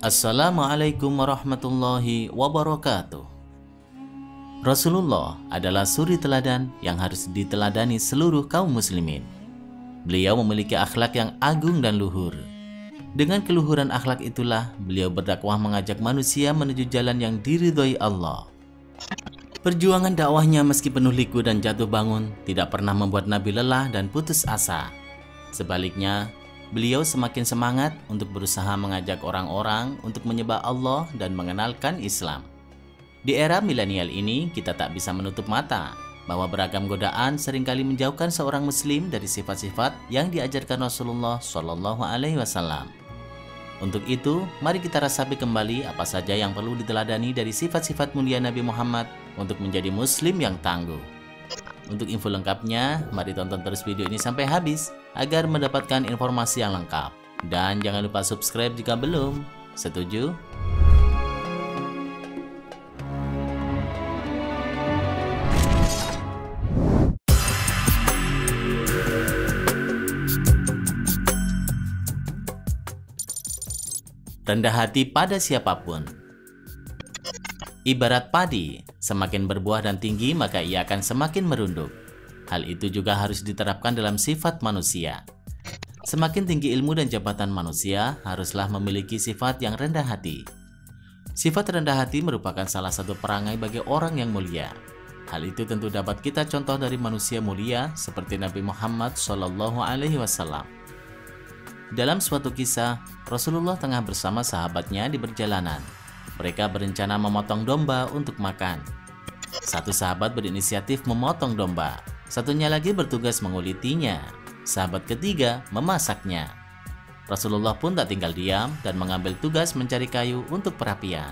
Assalamualaikum warahmatullahi wabarakatuh. Rasulullah adalah suri teladan yang harus diteladani seluruh kaum muslimin. Beliau memiliki akhlak yang agung dan luhur. Dengan keluhuran akhlak itulah beliau berdakwah mengajak manusia menuju jalan yang diridhoi Allah. Perjuangan dakwahnya meski penuh liku dan jatuh bangun tidak pernah membuat Nabi lelah dan putus asa. Sebaliknya, beliau semakin semangat untuk berusaha mengajak orang-orang untuk menyembah Allah dan mengenalkan Islam. Di era milenial ini, kita tak bisa menutup mata bahwa beragam godaan seringkali menjauhkan seorang muslim dari sifat-sifat yang diajarkan Rasulullah Shallallahu Alaihi Wasallam. Untuk itu, mari kita resapi kembali apa saja yang perlu diteladani dari sifat-sifat mulia Nabi Muhammad untuk menjadi muslim yang tangguh. Untuk info lengkapnya, mari tonton terus video ini sampai habis agar mendapatkan informasi yang lengkap. Dan jangan lupa subscribe jika belum. Setuju? Rendah hati pada siapapun. Ibarat padi, semakin berbuah dan tinggi maka ia akan semakin merunduk. Hal itu juga harus diterapkan dalam sifat manusia. Semakin tinggi ilmu dan jabatan manusia, haruslah memiliki sifat yang rendah hati. Sifat rendah hati merupakan salah satu perangai bagi orang yang mulia. Hal itu tentu dapat kita contoh dari manusia mulia seperti Nabi Muhammad Shallallahu Alaihi Wasallam. Dalam suatu kisah, Rasulullah tengah bersama sahabatnya di perjalanan. Mereka berencana memotong domba untuk makan. Satu sahabat berinisiatif memotong domba, satunya lagi bertugas mengulitinya, sahabat ketiga memasaknya. Rasulullah pun tak tinggal diam dan mengambil tugas mencari kayu untuk perapian.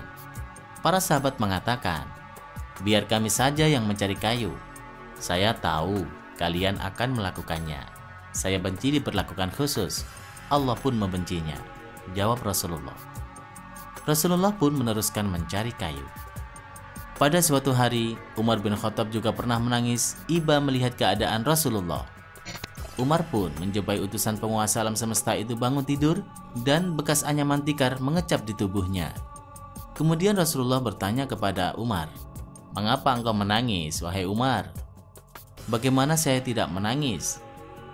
Para sahabat mengatakan, "Biar kami saja yang mencari kayu. Saya tahu kalian akan melakukannya. Saya benci diperlakukan khusus. Allah pun membencinya," jawab Rasulullah. Rasulullah pun meneruskan mencari kayu. Pada suatu hari, Umar bin Khattab juga pernah menangis iba melihat keadaan Rasulullah. Umar pun menjumpai utusan penguasa alam semesta itu bangun tidur dan bekas anyaman tikar mengecap di tubuhnya. Kemudian Rasulullah bertanya kepada Umar, "Mengapa engkau menangis, wahai Umar?" "Bagaimana saya tidak menangis?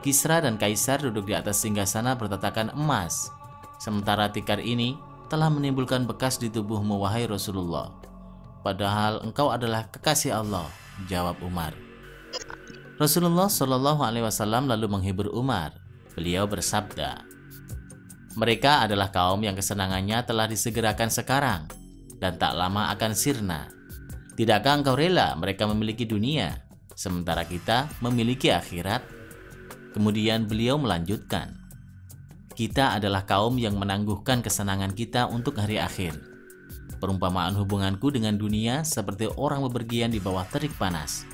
Kisra dan Kaisar duduk di atas singgasana bertatakan emas. Sementara tikar ini telah menimbulkan bekas di tubuhmu, wahai Rasulullah. Padahal engkau adalah kekasih Allah," jawab Umar. Rasulullah Shallallahu Alaihi Wasallam lalu menghibur Umar. Beliau bersabda, "Mereka adalah kaum yang kesenangannya telah disegerakan sekarang dan tak lama akan sirna. Tidakkah engkau rela mereka memiliki dunia, sementara kita memiliki akhirat?" Kemudian beliau melanjutkan, "Kita adalah kaum yang menangguhkan kesenangan kita untuk hari akhir. Perumpamaan hubunganku dengan dunia seperti orang bepergian di bawah terik panas.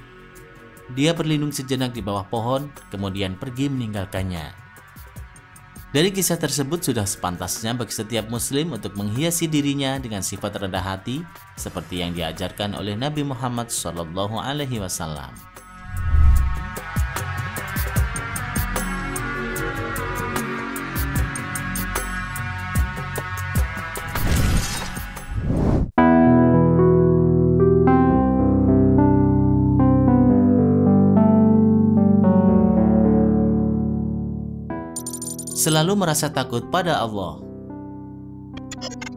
Dia berlindung sejenak di bawah pohon, kemudian pergi meninggalkannya." Dari kisah tersebut sudah sepantasnya bagi setiap muslim untuk menghiasi dirinya dengan sifat rendah hati seperti yang diajarkan oleh Nabi Muhammad Shallallahu Alaihi Wasallam. Selalu merasa takut pada Allah.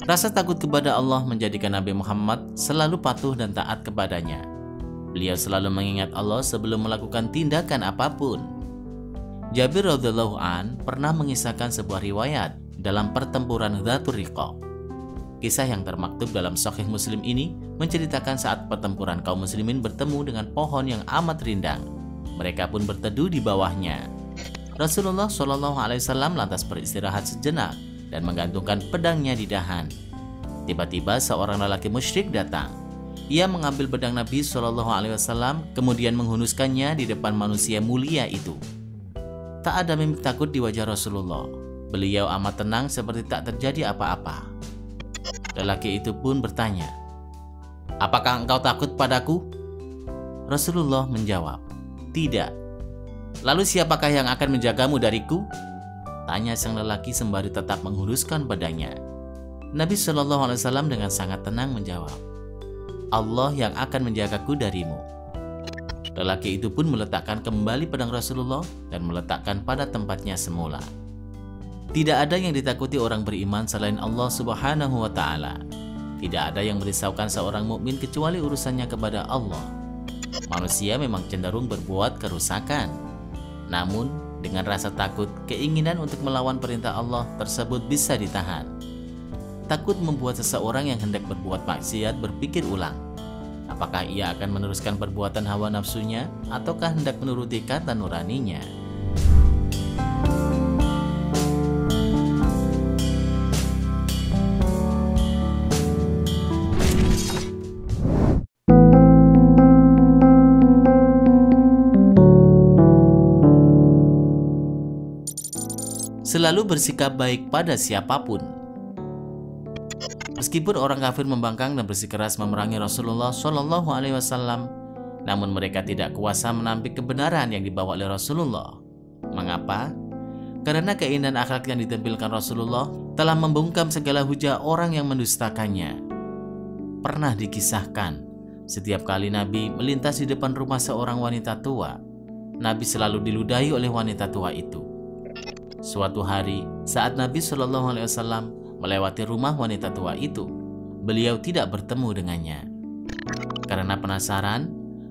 Rasa takut kepada Allah menjadikan Nabi Muhammad selalu patuh dan taat kepadanya. Beliau selalu mengingat Allah sebelum melakukan tindakan apapun. Jabir radhiyallahu an pernah mengisahkan sebuah riwayat dalam pertempuran Dzatur Riqa. Kisah yang termaktub dalam Sahih Muslim ini menceritakan saat pertempuran kaum muslimin bertemu dengan pohon yang amat rindang. Mereka pun berteduh di bawahnya. Rasulullah Shallallahu Alaihi Wasallam lantas beristirahat sejenak dan menggantungkan pedangnya di dahan. Tiba-tiba seorang lelaki musyrik datang. Ia mengambil pedang Nabi Shallallahu Alaihi Wasallam kemudian menghunuskannya di depan manusia mulia itu. Tak ada mimik takut di wajah Rasulullah. Beliau amat tenang seperti tak terjadi apa-apa. Lelaki itu pun bertanya, "Apakah engkau takut padaku?" Rasulullah menjawab, "Tidak." "Lalu siapakah yang akan menjagamu dariku?" tanya sang lelaki sembari tetap menghunuskan pedangnya. Nabi Shallallahu Alaihi Wasallam dengan sangat tenang menjawab, Allah yang akan menjagaku darimu. Lelaki itu pun meletakkan kembali pedang Rasulullah dan meletakkan pada tempatnya semula. Tidak ada yang ditakuti orang beriman selain Allah Subhanahu wa Ta'ala. Tidak ada yang merisaukan seorang mukmin kecuali urusannya kepada Allah. Manusia memang cenderung berbuat kerusakan. Namun, dengan rasa takut, keinginan untuk melawan perintah Allah tersebut bisa ditahan. Takut membuat seseorang yang hendak berbuat maksiat berpikir ulang. Apakah ia akan meneruskan perbuatan hawa nafsunya ataukah hendak menuruti kata nuraninya? Selalu bersikap baik pada siapapun. Meskipun orang kafir membangkang dan bersikeras memerangi Rasulullah Shallallahu Alaihi Wasallam, namun mereka tidak kuasa menampik kebenaran yang dibawa oleh Rasulullah. Mengapa? Karena keindahan akhlak yang ditampilkan Rasulullah telah membungkam segala hujah orang yang mendustakannya. Pernah dikisahkan, setiap kali Nabi melintas di depan rumah seorang wanita tua, Nabi selalu diludahi oleh wanita tua itu. Suatu hari, saat Nabi Shallallahu Alaihi Wasallam melewati rumah wanita tua itu, beliau tidak bertemu dengannya. Karena penasaran,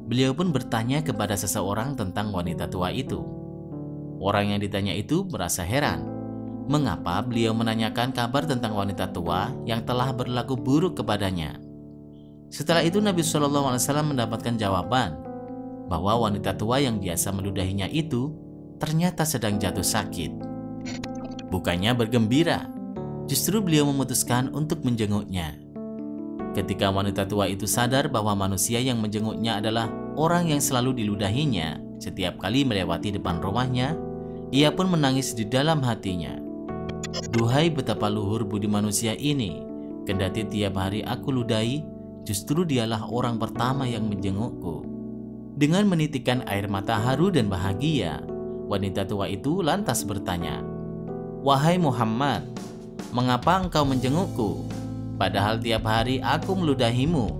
beliau pun bertanya kepada seseorang tentang wanita tua itu. Orang yang ditanya itu merasa heran, mengapa beliau menanyakan kabar tentang wanita tua yang telah berlaku buruk kepadanya. Setelah itu Nabi Shallallahu Alaihi Wasallam mendapatkan jawaban bahwa wanita tua yang biasa meludahinya itu ternyata sedang jatuh sakit. Bukannya bergembira, justru beliau memutuskan untuk menjenguknya. Ketika wanita tua itu sadar bahwa manusia yang menjenguknya adalah orang yang selalu diludahinya setiap kali melewati depan rumahnya, ia pun menangis di dalam hatinya. Duhai betapa luhur budi manusia ini, kendati tiap hari aku ludahi, justru dialah orang pertama yang menjengukku. Dengan menitikkan air mata haru dan bahagia, wanita tua itu lantas bertanya, Wahai Muhammad, mengapa engkau menjengukku? Padahal tiap hari aku meludahimu.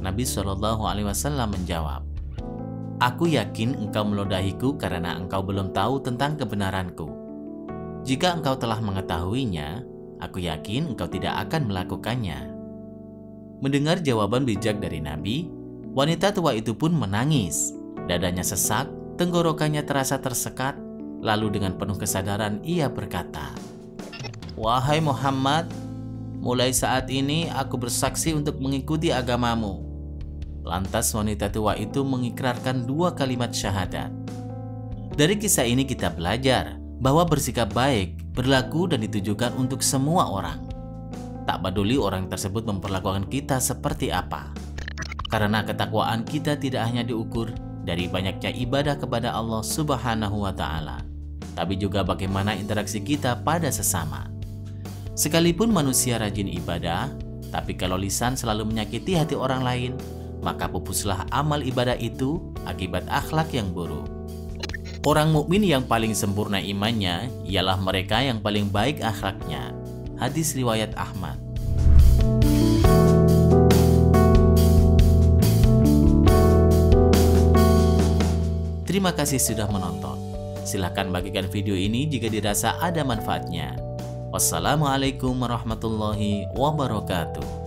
Nabi Shallallahu Alaihi Wasallam menjawab, Aku yakin engkau meludahiku karena engkau belum tahu tentang kebenaranku. Jika engkau telah mengetahuinya, aku yakin engkau tidak akan melakukannya. Mendengar jawaban bijak dari Nabi, wanita tua itu pun menangis. Dadanya sesak, tenggorokannya terasa tersekat. Lalu dengan penuh kesadaran ia berkata, Wahai Muhammad, mulai saat ini aku bersaksi untuk mengikuti agamamu. Lantas wanita tua itu mengikrarkan 2 kalimat syahadat. Dari kisah ini kita belajar bahwa bersikap baik berlaku dan ditujukan untuk semua orang. Tak peduli orang tersebut memperlakukan kita seperti apa. Karena ketakwaan kita tidak hanya diukur dari banyaknya ibadah kepada Allah Subhanahu wa Ta'ala, tapi juga bagaimana interaksi kita pada sesama. Sekalipun manusia rajin ibadah, tapi kalau lisan selalu menyakiti hati orang lain, maka pupuslah amal ibadah itu akibat akhlak yang buruk. Orang mukmin yang paling sempurna imannya ialah mereka yang paling baik akhlaknya. Hadis riwayat Ahmad. Terima kasih sudah menonton. Silahkan bagikan video ini jika dirasa ada manfaatnya. Wassalamualaikum warahmatullahi wabarakatuh.